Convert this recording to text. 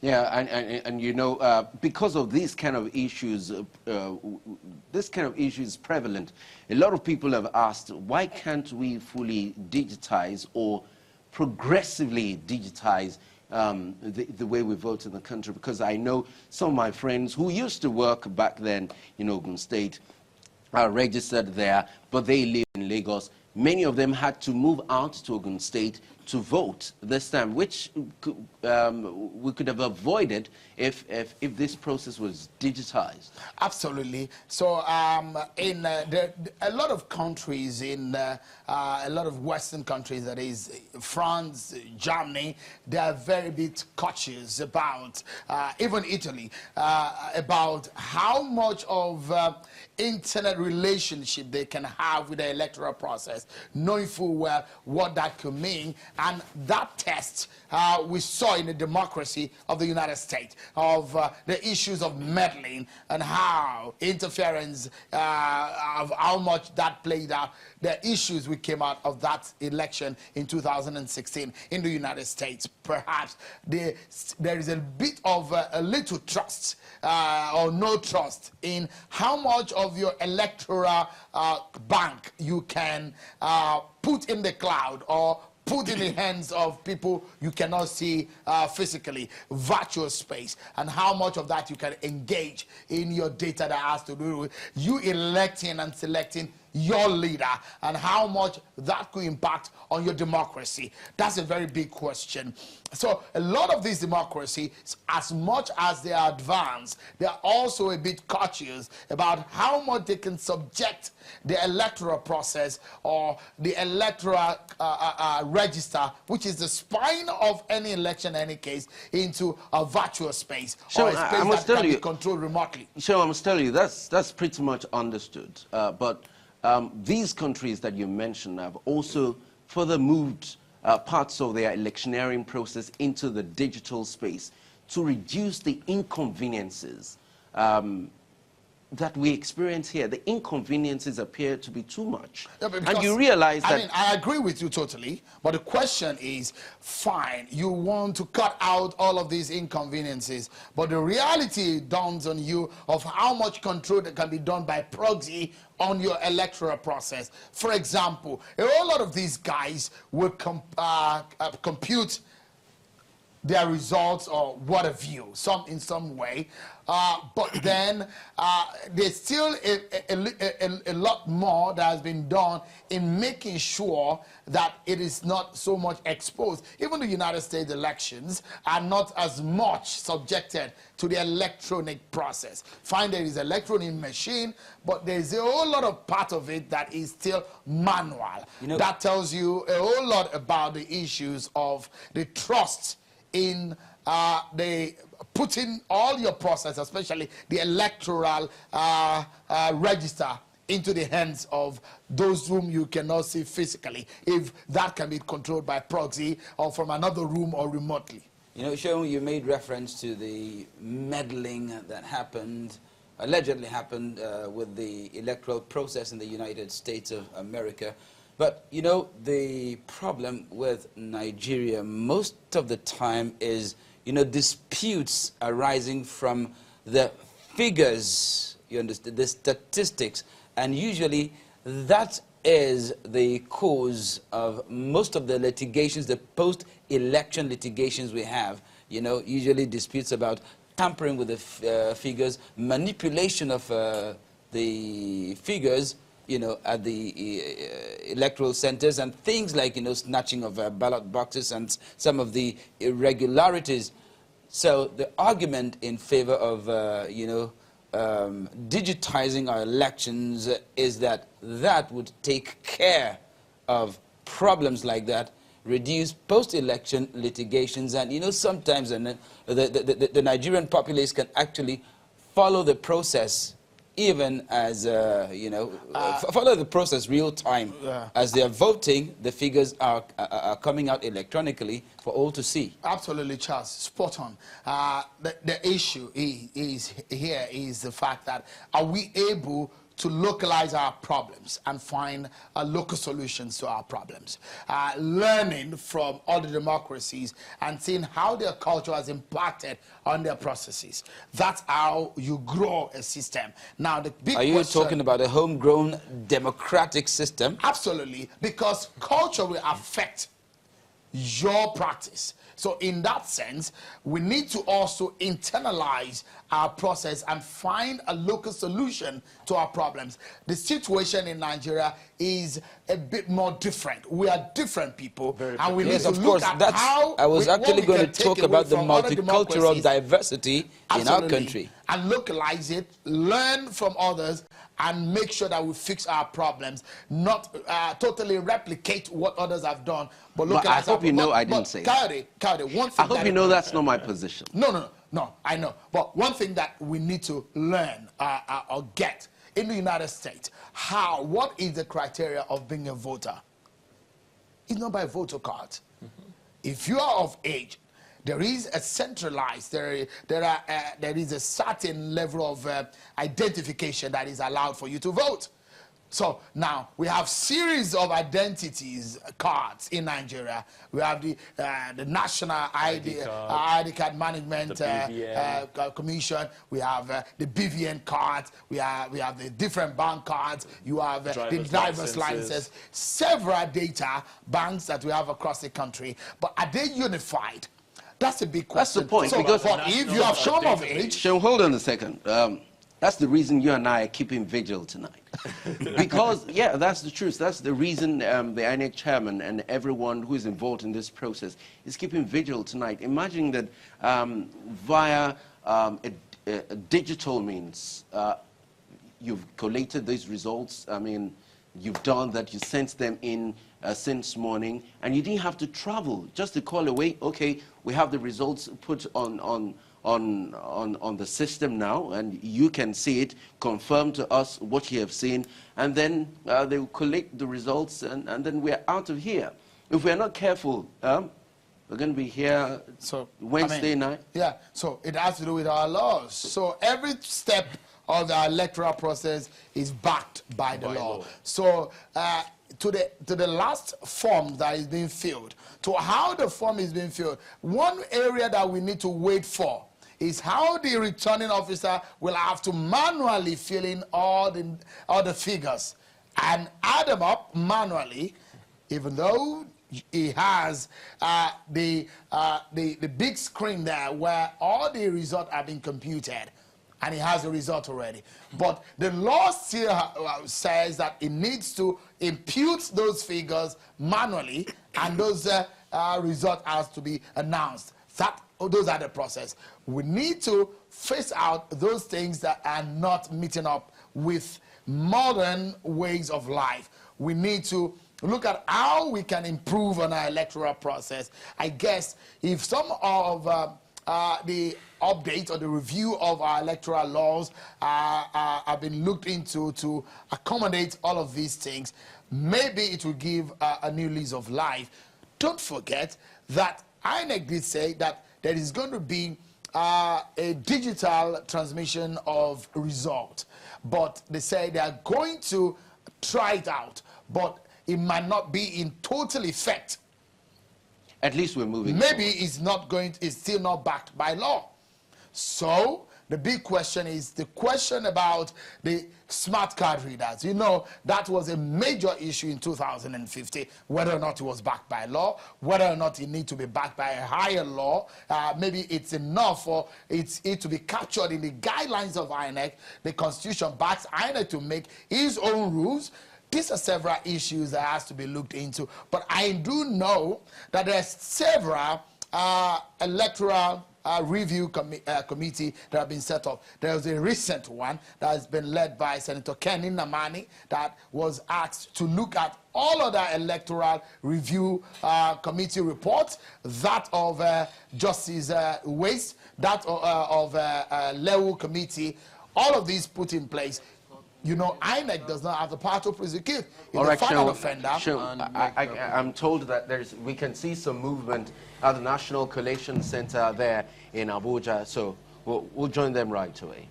Yeah, and you know, because of these kind of issues, this kind of issue is prevalent. A lot of people have asked, why can't we fully digitize or progressively digitize the way we vote in the country? Because I know some of my friends who used to work back then in Ogun State are registered there, but they live in Lagos. Many of them had to move out to Ogun State to vote this time, which we could have avoided if this process was digitized. Absolutely. So in a lot of countries, in a lot of Western countries, that is France, Germany, they are very bit cautious about, even Italy, about how much of internet relationship they can have with the electoral process, knowing full well what that could mean. And that test we saw in the democracy of the United States, of the issues of meddling and how interference, of how much that played out, the issues we came out of that election in 2016 in the United States. Perhaps there is a bit of a little trust or no trust in how much of your electoral bank you can put in the cloud or put in the hands of people you cannot see physically, virtual space, and how much of that you can engage in your data that has to do with you electing and selecting your leader, and how much that could impact on your democracy. That's a very big question. So a lot of these democracies, as much as they are advanced, they are also a bit cautious about how much they can subject the electoral process or the electoral register, which is the spine of any election in any case, into a virtual space, or a space that can be controlled remotely. Sure, I must tell you, that's pretty much understood. But these countries that you mentioned have also further moved parts of their electioneering process into the digital space to reduce the inconveniences that we experience here. The inconveniences appear to be too much. Yeah, and you realize that... I mean, I agree with you totally, but the question is, fine, you want to cut out all of these inconveniences, but the reality dawns on you of how much control that can be done by proxy on your electoral process. For example, a whole lot of these guys will compute their results or what have you, in some way, but then there's still a lot more that has been done in making sure that it is not so much exposed. Even the United States elections are not as much subjected to the electronic process. Fine, there is an electronic machine, but there's a whole lot of part of it that is still manual. You know, that tells you a whole lot about the issues of the trust in the putting all your process, especially the electoral register, into the hands of those whom you cannot see physically, if that can be controlled by proxy or from another room or remotely. You know, Sean, you made reference to the meddling that happened, allegedly happened with the electoral process in the United States of America. But, you know, the problem with Nigeria most of the time is, you know, disputes arising from the figures, you understand, the statistics. And usually that is the cause of most of the litigations, the post-election litigations we have. You know, usually disputes about tampering with the figures, manipulation of the figures, you know, at the electoral centers, and things like, you know, snatching of ballot boxes and some of the irregularities. So the argument in favor of, you know, digitizing our elections is that that would take care of problems like that, reduce post-election litigations, and, you know, sometimes the Nigerian populace can actually follow the process, even as, you know, follow the process real time. As they are voting, the figures are coming out electronically for all to see. Absolutely, Charles. Spot on. The issue is here is the fact that are we able to localize our problems and find local solutions to our problems. Learning from other democracies and seeing how their culture has impacted on their processes. That's how you grow a system. Now, the big question... Are you talking about a homegrown democratic system? Absolutely, because culture will affect your practice. So in that sense, we need to also internalize our process and find a local solution to our problems. The situation in Nigeria is a bit more different. We are different people, and we need to look at how I was actually going to talk about the multicultural diversity in our country. And localize it, learn from others, and make sure that we fix our problems, not totally replicate what others have done, but localize. I hope you know I didn't say that. One thing I hope you know that's not my position. No, I know. But one thing that we need to learn or get in the United States, what is the criteria of being a voter? It's not by voter card. If you are of age, there is a centralized, there is a certain level of identification that is allowed for you to vote. So now we have series of identities cards in Nigeria. We have the National ID card Management Commission. We have the BVN cards. We have the different bank cards. You have the driver's licenses. Several data banks that we have across the country. But are they unified? That's a big question. That's the point. So, because if you have shown of age... Sean, hold on a second. That's the reason you and I are keeping vigil tonight. Because, yeah, that's the truth. That's the reason the INEC chairman and everyone who is involved in this process is keeping vigil tonight. Imagining that via a digital means, you've collated these results. I mean, you've done that. You sent them in since morning, and you didn't have to travel. Just to call away, okay, we have the results put on the system now, and you can see it, confirm to us what you have seen, and then they will collect the results, and then we're out of here. If we're not careful, we're going to be here Wednesday night. Yeah, so it has to do with our laws. So every step of the electoral process is backed by the law. So to the last form that is being filled, to how the form is being filled, one area that we need to wait for is how the returning officer will have to manually fill in all the figures and add them up manually, even though he has the big screen there where all the results are being computed, and he has the result already. But the law still says that it needs to impute those figures manually, and those results has to be announced. Those are the process. We need to face out those things that are not meeting up with modern ways of life. We need to look at how we can improve on our electoral process. I guess if some of the update or the review of our electoral laws have been looked into to accommodate all of these things, maybe it will give a new lease of life. Don't forget that INEC did say that there is going to be a digital transmission of result, but they say they are going to try it out, but it might not be in total effect. At least we're moving. Maybe it's still not backed by law. So the big question is the question about the smart card readers. You know, that was a major issue in 2015, whether or not it was backed by law, whether or not it needs to be backed by a higher law. Maybe it's enough for it to be captured in the guidelines of INEC. The Constitution backs INEC to make his own rules. These are several issues that has to be looked into. But I do know that there's several electoral review committee that have been set up. There was a recent one that has been led by Senator Kenny Namani that was asked to look at all of the electoral review committee reports, that of Justice Waste, that of Lewu Committee, all of these put in place. You know, INEC does not have the power to prosecute. All right, final offender. I'm told that we can see some movement at the National Collation Center there in Abuja, so we'll join them right away.